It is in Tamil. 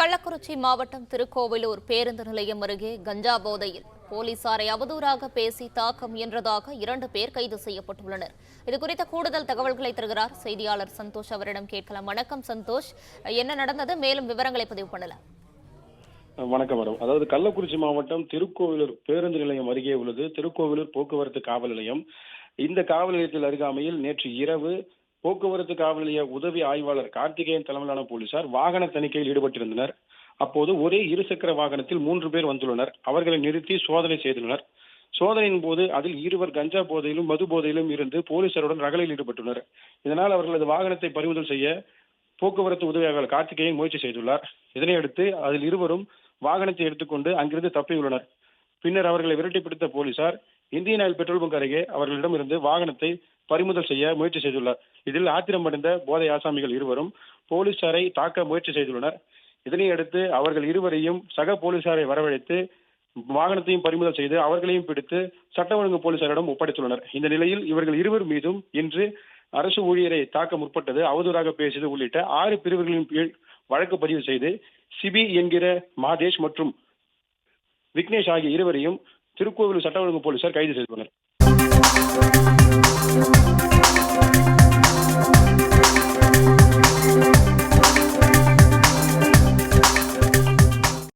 கள்ளக்குறிச்சி மாவட்டம் திருக்கோவிலூர் பேருந்து நிலையம் அருகே கஞ்சா போதையில் போலீசாரை அவதூறாக பேசி தாக்க முயன்றதாக 2 பேர் கைது செய்யப்பட்டுள்ளனர். இதுகுறித்த கூடுதல் தகவல்களை தருகிறார் செய்தியாளர் சந்தோஷ். அவரிடம் கேட்கலாம். வணக்கம் சந்தோஷ், என்ன நடந்தது? மேலும் விவரங்களை பதிவு பண்ணலாம். வணக்கம் மேடம். அதாவது கள்ளக்குறிச்சி மாவட்டம் திருக்கோவிலூர் பேருந்து நிலையம் அருகே உள்ளது திருக்கோவிலூர் போக்குவரத்து காவல் நிலையம். இந்த காவல் நிலையத்தில் அருகாமையில் நேற்று இரவு போக்குவரத்து காவல் நிலைய உதவி ஆய்வாளர் கார்த்திகேயன் தலைமையிலான போலீசார் வாகன தணிக்கையில் ஈடுபட்டிருந்தனர். அப்போது ஒரே இருசக்கர வாகனத்தில் 3 பேர் வந்துள்ளனர். அவர்களை நிறுத்தி சோதனை செய்துள்ளனர். சோதனையின் போது அதில் 2 கஞ்சா போதையிலும் மது போதையிலும் இருந்து போலீசாருடன் ரகளையில் ஈடுபட்டுள்ளனர். இதனால் அவர்களது வாகனத்தை பறிமுதல் செய்ய போக்குவரத்து உதவி ஆய்வாளர் கார்த்திகேயன் முயற்சி செய்துள்ளார். இதனையடுத்து அதில் 2 வாகனத்தை எடுத்துக்கொண்டு அங்கிருந்து தப்பியுள்ளனர். பின்னர் அவர்களை விரட்டி பிடித்த போலீசார் இந்தியன் ஆயில் பெட்ரோல் பங்க் அருகே அவர்களிடமிருந்து வாகனத்தை பறிமுதல் செய்ய முயற்சி செய்துள்ளார். இதில் ஆத்திரமடைந்த போதை ஆசாமிகள் 2 போலீசாரை தாக்க முயற்சி செய்துள்ளனர். இதனையடுத்து அவர்கள் 2 சக போலீசாரை வரவழைத்து வாகனத்தையும் பறிமுதல் செய்து அவர்களையும் பிடித்து சட்ட ஒழுங்கு போலீசாரிடம் ஒப்படைத்துள்ளனர். இந்த நிலையில் இவர்கள் 2 மீதும் இன்று அரசு ஊழியரை தாக்க முற்பட்டது, அவதூறாக பேசியது உள்ளிட்ட 6 பிரிவுகளின் கீழ் வழக்கு பதிவு செய்து சிபி என்கிற மாதேஷ் மற்றும் விக்னேஷ் ஆகிய 2 திருக்கோவிலூர் சட்ட ஒழுங்கு போலீசார் கைது செய்துள்ளனர்.